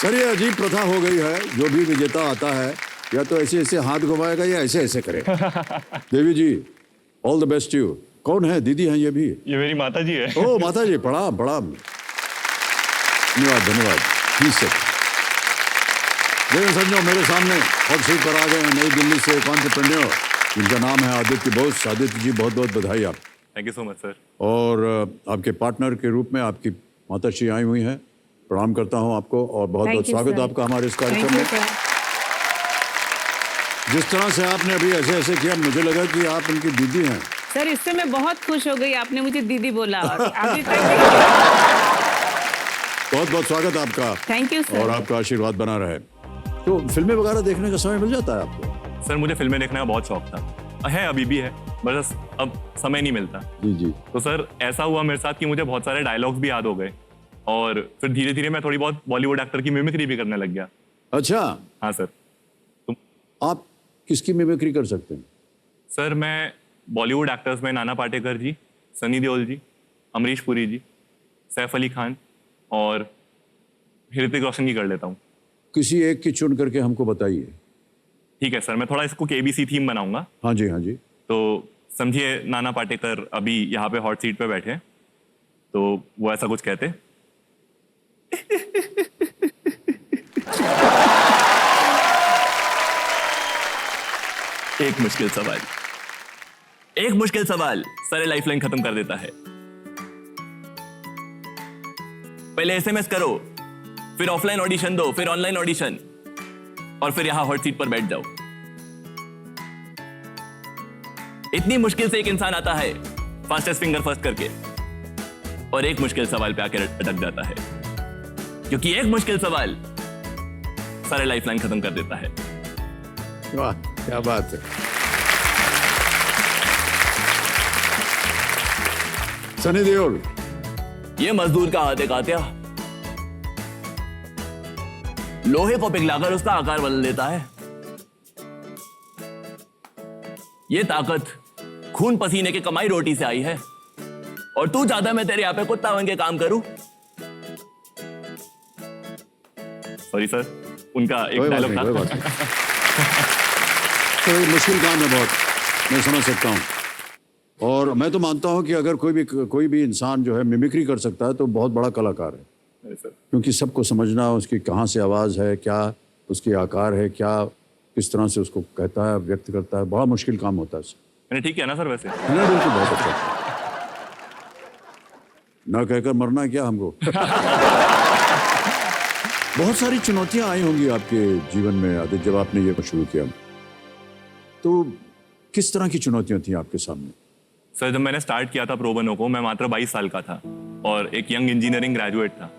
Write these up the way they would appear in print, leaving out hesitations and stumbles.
Sir ये अजीब प्रथा हो गई है, जो भी विजेता आता है या तो ऐसे ऐसे हाथ घुमाएगा या ऐसे ऐसे करेगा। देवी जी, ऑल द बेस्ट यू। कौन है? दीदी हैं ये भी? ये मेरी माता जी है। ओ माता जी, प्रणाम प्रणाम। धन्यवाद धन्यवाद। Please sir. देखो समझो, मेरे सामने हॉट सीट पर आ गए हैं नई दिल्ली से एक एंटरप्रेन्योर, जिनका नाम है आदित्य बोस। आदित्य जी, बहुत बहुत बधाई आप। Thank you so much sir. और आपके पार्टनर के रूप में आपकी माताश्री आई हुई हैं। प्रणाम करता हूं आपको और बहुत बहुत स्वागत आपका हमारे इस कार्यक्रम में। जिस तरह से आपने अभी ऐसे ऐसे किया, मुझे लगा कि आप उनकी दीदी हैं। सर इससे मैं बहुत खुश हो गई, आपने मुझे दीदी बोला। अभी तक बहुत बहुत स्वागत आपका। Thank you sir. और आपका आशीर्वाद बना रहे। तो फिल्में वगैरह देखने का समय मिल जाता है आपको? सर मुझे फिल्में देखने का बहुत शौक था, है अभी भी है, बस अब समय नहीं मिलता। जी जी। तो सर ऐसा हुआ मेरे साथ कि मुझे बहुत सारे डायलॉग्स भी याद हो गए और फिर धीरे धीरे मैं थोड़ी बहुत बॉलीवुड एक्टर की मिमिक्री भी करने लग गया। अच्छा, हाँ सर। आप किसकी मिमिक्री कर सकते हैं? सर मैं बॉलीवुड एक्टर्स में नाना पाटेकर जी, सनी देओल जी, अमरीश पुरी जी, सैफ अली खान और ऋतिक रोशन की कर लेता हूँ। किसी एक की चुन करके हमको बताइए। ठीक है सर, मैं थोड़ा इसको केबीसी थीम बनाऊंगा। हाँ जी हाँ जी। तो समझिए नाना पाटेकर अभी यहाँ पे हॉट सीट पे बैठे हैं, तो वो ऐसा कुछ कहते। एक मुश्किल सवाल, एक मुश्किल सवाल सारे लाइफलाइन खत्म कर देता है। पहले एसएमएस करो, फिर ऑफलाइन ऑडिशन दो, फिर ऑनलाइन ऑडिशन, और फिर यहां हॉट सीट पर बैठ जाओ। इतनी मुश्किल से एक इंसान आता है फास्टेस्ट फिंगर फर्स्ट करके, और एक मुश्किल सवाल पे आकर अटक जाता है, क्योंकि एक मुश्किल सवाल सारे लाइफलाइन खत्म कर देता है। वाह, क्या बात है। सनी देओल, ये मजदूर का हाथ कात्या लोहे को पिघलाकर उसका आकार बदल देता है। ये ताकत खून पसीने के कमाई रोटी से आई है, और तू चाहता मैं तेरे यहां पे कुत्ता बन के काम करूं। सॉरी सर, उनका एक डायलॉग था। तो ये मुश्किल काम है बहुत, मैं समझ सकता हूँ। और मैं तो मानता हूँ कि अगर कोई भी इंसान जो है मिमिक्री कर सकता है तो बहुत बड़ा कलाकार है, क्योंकि सबको समझना उसकी कहाँ से आवाज़ है, क्या उसकी आकार है, क्या किस तरह से उसको कहता है, व्यक्त करता है, बड़ा मुश्किल काम होता है। मैंने ठीक किया ना सर? वैसे है ना, बिल्कुल बहुत अच्छा। ना कहकर मरना क्या हमको। बहुत सारी चुनौतियां आई होंगी आपके जीवन में आदित्य, जब आपने ये शुरू किया, तो किस तरह की चुनौतियां थी आपके सामने? सर जब मैंने स्टार्ट किया था प्रो बोनो को, मैं मात्र 22 साल का था और एक यंग इंजीनियरिंग ग्रेजुएट था।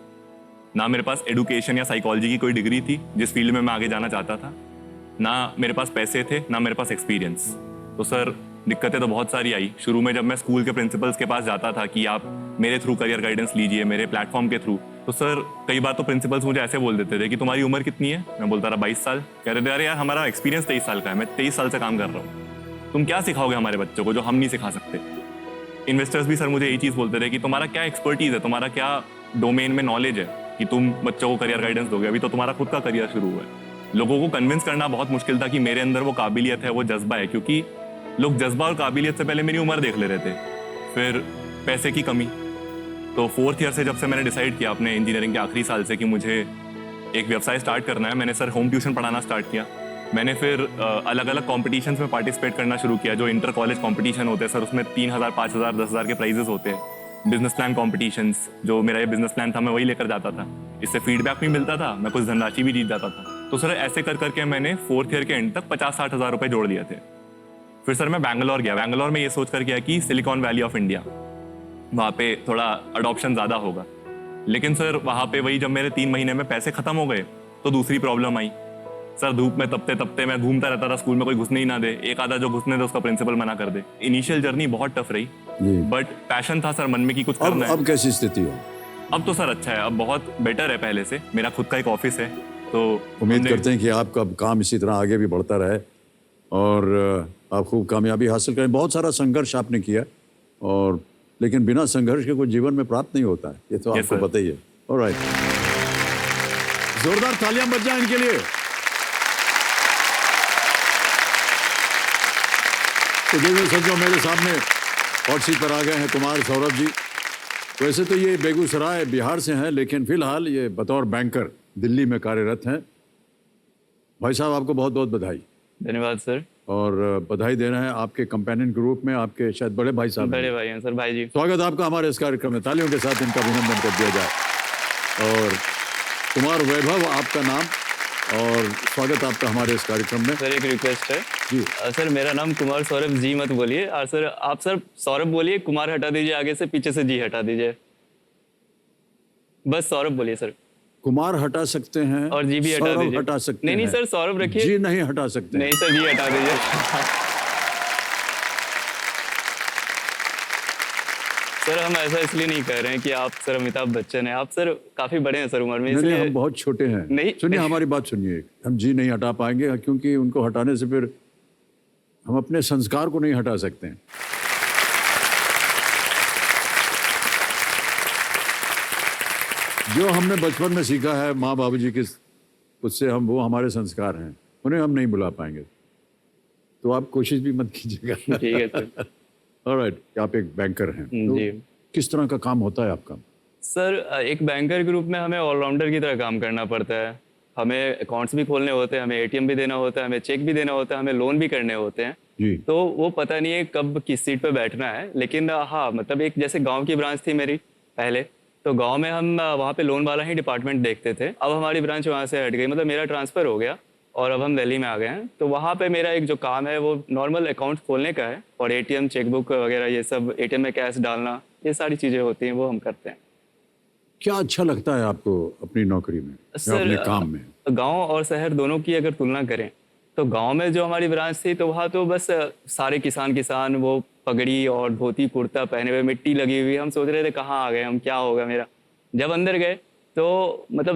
ना मेरे पास एडुकेशन या साइकोलॉजी की कोई डिग्री थी जिस फील्ड में मैं आगे जाना चाहता था, ना मेरे पास पैसे थे, ना मेरे पास एक्सपीरियंस। तो सर दिक्कतें तो बहुत सारी आई। शुरू में जब मैं स्कूल के प्रिंसिपल्स के पास जाता था कि आप मेरे थ्रू करियर गाइडेंस लीजिए, मेरे प्लेटफॉर्म के थ्रू, तो सर कई बार तो प्रिंसिपल्स मुझे ऐसे बोल देते थे कि तुम्हारी उम्र कितनी है? मैं बोलता रहा 22 साल। कह रहे थे अरे यार हमारा एक्सपीरियंस 23 साल का है, मैं 23 साल से काम कर रहा हूँ, तुम क्या सिखाओगे हमारे बच्चों को जो हम नहीं सिखा सकते। इन्वेस्टर्स भी सर मुझे यही चीज़ बोलते थे कि तुम्हारा क्या एक्सपर्टीज है, तुम्हारा क्या डोमेन में नॉलेज है कि तुम बच्चों को करियर गाइडेंस दोगे, अभी तो तुम्हारा खुद का करियर शुरू हुआ है। लोगों को कन्विंस करना बहुत मुश्किल था कि मेरे अंदर वो काबिलियत है, वो जज्बा है, क्योंकि लोग जज्बा और काबिलियत से पहले मेरी उम्र देख ले रहे थे। फिर पैसे की कमी। तो 4th ईयर से जब से मैंने डिसाइड किया अपने इंजीनियरिंग के आखिरी साल से कि मुझे एक व्यवसाय स्टार्ट करना है, मैंने सर होम ट्यूशन पढ़ाना स्टार्ट किया। मैंने फिर अलग अलग कॉम्पिटिशन्स में पार्टिसिपेट करना शुरू किया, जो इंटर कॉलेज कॉम्पिटिशन होते हैं सर, उसमें 3000, 5000, 10,000 के प्राइजेस होते हैं। बिजनेस प्लान कॉम्पिटिशन्स, जो मेरा ये बिजनेस प्लान था मैं वही लेकर जाता था, इससे फीडबैक भी मिलता था, मैं कुछ धनराशि भी जीत जाता था। तो सर ऐसे कर करके मैंने 4th ईयर के एंड तक 50-60 हज़ार रुपये जोड़ लिए थे। फिर सर मैं बैंगलोर गया। बैंगलोर में ये सोच कर गया कि सिलिकॉन वैली ऑफ इंडिया, वहाँ पे थोड़ा अडॉप्शन ज़्यादा होगा। लेकिन सर वहाँ पे वही जब मेरे 3 महीने में पैसे खत्म हो गए तो दूसरी प्रॉब्लम आई। सर धूप में तपते तपते मैं घूमता रहता था, स्कूल में कोई घुसने ही ना दे, एक आधा जो घुसने दे उसका प्रिंसिपल मना कर दे। इनिशियल जर्नी बहुत टफ रही, बट पैशन था सर मन में कि कुछ करना है। अब कैसी स्थिति है? अब तो सर अच्छा है, अब बहुत बेटर है पहले से। मेरा खुद का एक ऑफिस है, तो उम्मीद करते हैं कि आपका काम इसी तरह आगे भी बढ़ता रहे और आप खूब कामयाबी हासिल करें। बहुत सारा संघर्ष आपने किया, और लेकिन बिना संघर्ष के कोई जीवन में प्राप्त नहीं होता है, ये तो आपको पता ही है। ऑलराइट जोरदार तालियां बज जाएं इनके लिए। तो देखिए सज्जनों, मेरे सामने हॉट सीट पर आ गए हैं कुमार सौरभ जी। वैसे तो ये बेगूसराय बिहार से हैं, लेकिन फिलहाल ये बतौर बैंकर दिल्ली में कार्यरत हैं। भाई साहब, आपको बहुत बहुत बधाई। धन्यवाद सर। और बधाई दे रहे हैं आपके कंपेनियन ग्रुप में, आपके शायद बड़े भाई साहब। बड़े भाई हैं सर, भाई जी। स्वागत आपका हमारे इस कार्यक्रम में, तालियों के साथ इनका अभिनंदन कर दिया जाए। और कुमार वैभव आपका नाम, और स्वागत आपका हमारे इस कार्यक्रम में। सर एक रिक्वेस्ट है जी। सर, मेरा नाम कुमार सौरभ जी मत बोलिए, और सर आप सर सौरभ बोलिए, कुमार हटा दीजिए आगे से, पीछे से जी हटा दीजिए, बस सौरभ बोलिए सर। कुमार हटा सकते हैं और जी भी हटा सौरभ दीजिए। हटा सकते नहीं हैं। सर, सौरभ रखिए। जी नहीं हटा सकते। नहीं सर, जी हटा दीजिए। सर हम ऐसा इसलिए नहीं कह रहे हैं कि आप सर अमिताभ बच्चन हैं, आप सर काफी बड़े हैं सर उम्र में, नहीं, इसलिए हम बहुत छोटे हैं। नहीं। सुनिए, हमारी बात सुनिए। हम जी नहीं हटा पाएंगे, क्योंकि उनको हटाने से फिर हम अपने संस्कार को नहीं हटा सकते हैं। जो हमने बचपन में सीखा है माँ बाबूजी के, उससे हम, वो हमारे संस्कार हैं, उन्हें हम नहीं भुला पाएंगे। तो आप कोशिश भी मत कीजिएगा। ठीक है सर। ऑलराइट, आप एक बैंकर हैं। तो जी किस तरह का काम होता है आपका? सर, एक बैंकर ग्रुप में हमें ऑलराउंडर की तरह काम करना पड़ता है। हमें अकाउंट्स भी खोलने होते हैं, हमें एटीएम भी देना होता है, हमें चेक भी देना होता है, हमें लोन भी करने होते हैं। जी। तो वो पता नहीं है कब किस सीट पे बैठना है, लेकिन हाँ मतलब एक जैसे गांव की ब्रांच थी मेरी पहले, तो गांव में हम वहाँ पे लोन वाला ही डिपार्टमेंट देखते थे। अब हमारी ब्रांच वहाँ से हट गई, मतलब मेरा ट्रांसफ़र हो गया और अब हम दिल्ली में आ गए हैं। तो वहाँ पे मेरा एक जो काम है वो नॉर्मल अकाउंट खोलने का है, और एटीएम चेकबुक वगैरह ये सब, एटीएम में कैश डालना, ये सारी चीज़ें होती हैं, वो हम करते हैं। क्या अच्छा लगता है आपको अपनी नौकरी में या सर, अपने काम में? गांव और शहर दोनों की अगर तुलना करें तो गांव में जो हमारी ब्रांच थी तो वहाँ तो बस सारे किसान वो पगड़ी और धोती कुर्ता पहने हुए, मिट्टी लगी हुई, हम सोच रहे थे कहाँ आ गए हम, क्या होगा मेरा। जब अंदर गए तो मतलब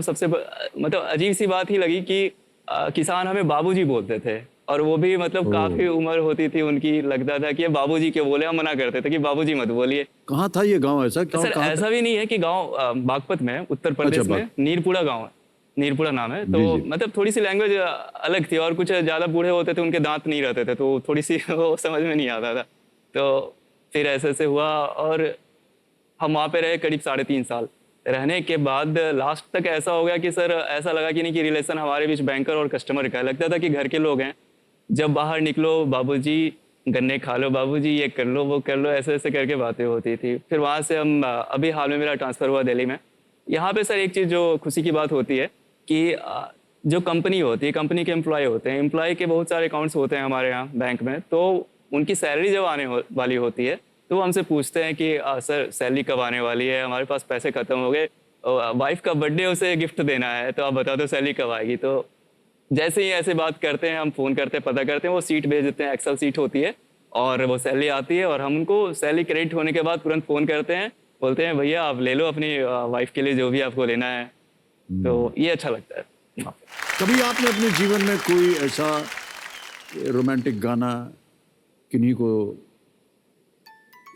मतलब अजीब सी बात ही लगी कि किसान हमें बाबूजी बोलते थे, और वो भी मतलब काफी उम्र होती थी उनकी, लगता था कि ये बाबूजी क्यों बोले, हम मना करते थे कि बाबूजी मत बोलिए। कहाँ था ये गांव? ऐसा क्या? सर ऐसा भी नहीं है कि गांव बागपत में है, उत्तर प्रदेश में, नीरपुरा गांव है, नीरपुरा नाम है। तो मतलब थोड़ी सी लैंग्वेज अलग थी, और कुछ ज्यादा बूढ़े होते थे, उनके दांत नहीं रहते थे, तो थोड़ी सी वो समझ में नहीं आता था। तो फिर ऐसे हुआ, और हम वहाँ पे रहे करीब 3.5 साल। रहने के बाद लास्ट तक ऐसा हो गया कि सर ऐसा लगा कि नहीं कि रिलेशन हमारे बीच बैंकर और कस्टमर का, लगता था कि घर के लोग हैं। जब बाहर निकलो, बाबूजी गन्ने खा लो, बाबूजी ये कर लो वो कर लो, ऐसे ऐसे करके बातें होती थी। फिर वहाँ से हम अभी हाल में मेरा ट्रांसफ़र हुआ दिल्ली में। यहाँ पे सर एक चीज़ जो खुशी की बात होती है कि जो कंपनी होती है, कंपनी के एम्प्लॉय होते हैं, एम्प्लॉय के बहुत सारे अकाउंट्स होते हैं हमारे यहाँ बैंक में। तो उनकी सैलरी जब आने वाली होती है तो वो हमसे पूछते हैं कि सर सैलरी कब आने वाली है, हमारे पास पैसे ख़त्म हो गए, वाइफ का बर्थडे उसे गिफ्ट देना है, तो आप बता दो सैलरी कब आएगी। तो जैसे ही ऐसे बात करते हैं, हम फ़ोन करते हैं, पता करते हैं, वो सीट भेज देते हैं, एक्सेल सीट होती है, और वो सैलरी आती है, और हम उनको सैलरी क्रेडिट होने के बाद तुरंत फ़ोन करते हैं, बोलते हैं भैया आप ले लो अपनी वाइफ के लिए जो भी आपको लेना है। तो ये अच्छा लगता है। कभी आपने अपने जीवन में कोई ऐसा रोमांटिक गाना, किन्हीं को,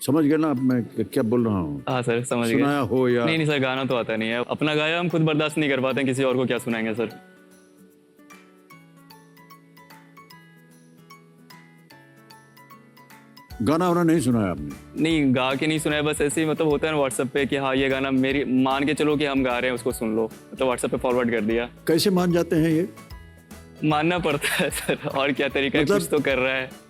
समझ गए ना आप मैं क्या बोल रहा हूँ? हाँ सर, समझ गए। सुनाया हो या नहीं सर, गाना तो आता नहीं है, अपना गाया हम खुद बर्दाश्त नहीं कर पाते हैं, किसी और को क्या सुनाएंगे सर। गाना वाना नहीं सुनाया आपने? नहीं, गा के नहीं सुनाया, बस ऐसे ही मतलब होता है ना व्हाट्सएप पे कि हाँ ये गाना मेरी, मान के चलो कि हम गा रहे हैं, उसको सुन लो, तो व्हाट्सएप पे फॉरवर्ड कर दिया। कैसे मान जाते हैं ये? मानना पड़ता है सर, और क्या तरीका है, मतलब कुछ तो कर रहा है।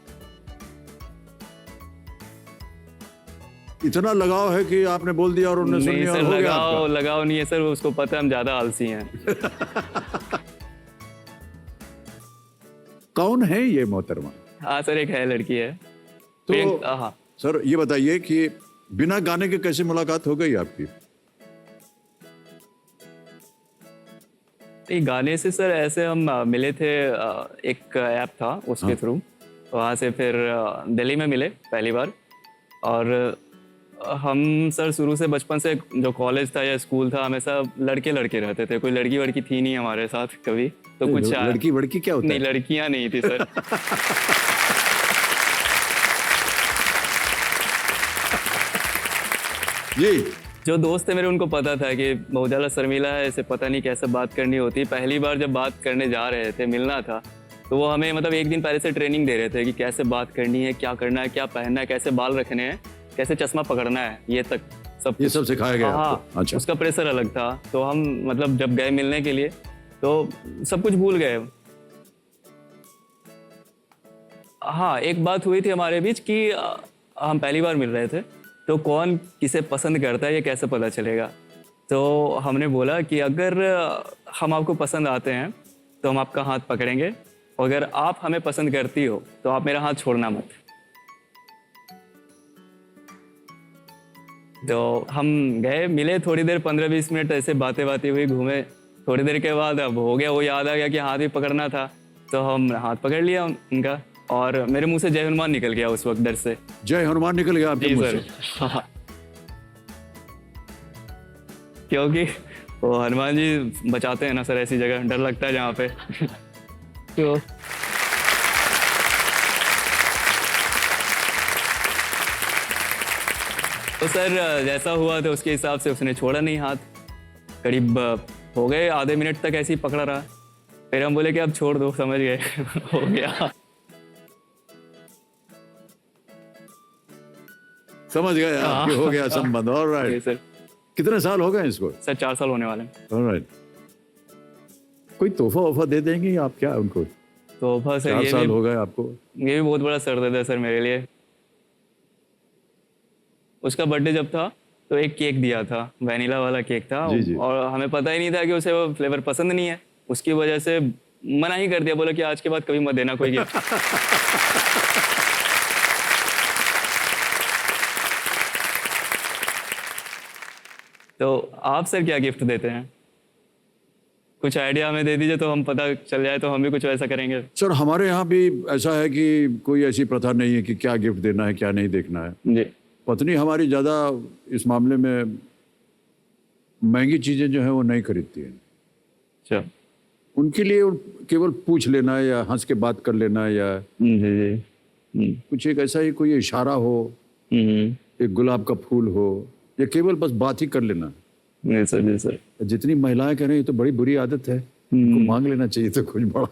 इतना लगाव है कि आपने बोल दिया और उन्होंने सुन नहीं लिया और सर, हो गया लगाओ आपका? लगाओ नहीं है सर, उसको पता है हम ज्यादा आलसी हैं। कौन है ये मोहतरमा? हाँ सर, एक है, लड़की है। तो हाँ सर ये बताइए कि बिना गाने के कैसे मुलाकात हो गई आपकी? ये गाने से सर ऐसे हम मिले थे, एक ऐप था उसके थ्रू, वहाँ से फिर दिल्ली में मिले पहली बार। और हम सर शुरू से बचपन से जो कॉलेज था या स्कूल था, हमेशा लड़के लड़के रहते थे, कोई लड़की वड़की थी नहीं हमारे साथ कभी। तो कुछ लड़की वड़की क्या होता नहीं, है? लड़कियां नहीं थी सर। जी जो दोस्त थे मेरे उनको पता था कि बहुत ज़्यादा शर्मीला है, इसे पता नहीं कैसे बात करनी होती। पहली बार जब बात करने जा रहे थे, मिलना था, तो वो हमें मतलब एक दिन पहले से ट्रेनिंग दे रहे थे कि कैसे बात करनी है, क्या करना है, क्या पहनना है, कैसे बाल रखने हैं, कैसे चश्मा पकड़ना है, ये तक सब ये सब सिखाया गया हाँ, आपको? अच्छा। उसका प्रेशर अलग था। तो हम मतलब जब गए मिलने के लिए तो सब कुछ भूल गए। हाँ, एक बात हुई थी हमारे बीच कि हम पहली बार मिल रहे थे, तो कौन किसे पसंद करता है ये कैसे पता चलेगा। तो हमने बोला कि अगर हम आपको पसंद आते हैं तो हम आपका हाथ पकड़ेंगे, और अगर आप हमें पसंद करती हो तो आप मेरा हाथ छोड़ना मत। तो हम गए, मिले, थोड़ी देर 15-20 मिनट ऐसे बातें हुई, घूमे। थोड़ी देर के बाद अब हो गया, वो याद आ गया कि हाथ भी पकड़ना था, तो हम हाथ पकड़ लिया उनका, और मेरे मुंह से जय हनुमान निकल गया उस वक्त डर से। जय हनुमान निकल गया आपके जी मुंह सर। से? हाँ। क्योंकि वो हनुमान जी बचाते हैं ना सर, ऐसी जगह डर लगता है जहाँ पे। तो सर जैसा हुआ तो उसके हिसाब से उसने छोड़ा नहीं हाथ। करीब हो गए आधे मिनट तक ऐसे ही पकड़ा रहा। फिर हम बोले कि अब छोड़ दो, समझ गए। हो गया। समझ गए आप कि हो गया संबंध। जी ऑलराइट। सर। कितने साल हो गए इसको? सर 4 साल होने वाले हैं। ऑलराइट। कोई तोहफा वोफा दे देंगे आप क्या उनको? तो बस सर 4 साल हो गए आपको। ये भी बहुत बड़ा सरदर्द है सर मेरे लिए। उसका बर्थडे जब था तो एक केक दिया था, वैनिला वाला केक था। जी, जी। और हमें पता ही नहीं था कि उसे वो फ्लेवर पसंद नहीं है, उसकी वजह से मना ही कर दिया, बोला कि आज के बाद कभी मत देना कोई गिफ्ट। तो आप सर क्या गिफ्ट देते हैं? कुछ आइडिया हमें दे दीजिए तो हम पता चल जाए तो हम भी कुछ वैसा करेंगे। सर हमारे यहाँ भी ऐसा है कि कोई ऐसी प्रथा नहीं है कि क्या गिफ्ट देना है क्या नहीं देखना है। जी। पत्नी हमारी ज़्यादा इस मामले में महंगी चीज़ें जो है वो नहीं खरीदती हैं। अच्छा। उनके लिए केवल पूछ लेना या हंस के बात कर लेना या जी जी। कुछ एक ऐसा ही कोई इशारा हो, एक गुलाब का फूल हो, या केवल बस बात ही कर लेना। जी सर, जी सर। जितनी महिलाएं कह रही हैं ये तो बड़ी बुरी आदत है, इनको मांग लेना चाहिए तो कुछ बड़ा।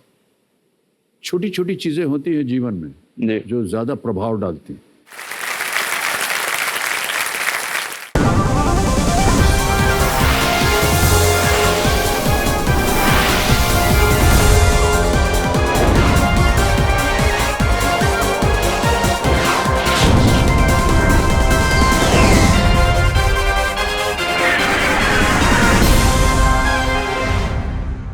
छोटी छोटी चीज़ें होती हैं जीवन में जी। जो ज़्यादा प्रभाव डालती हैं।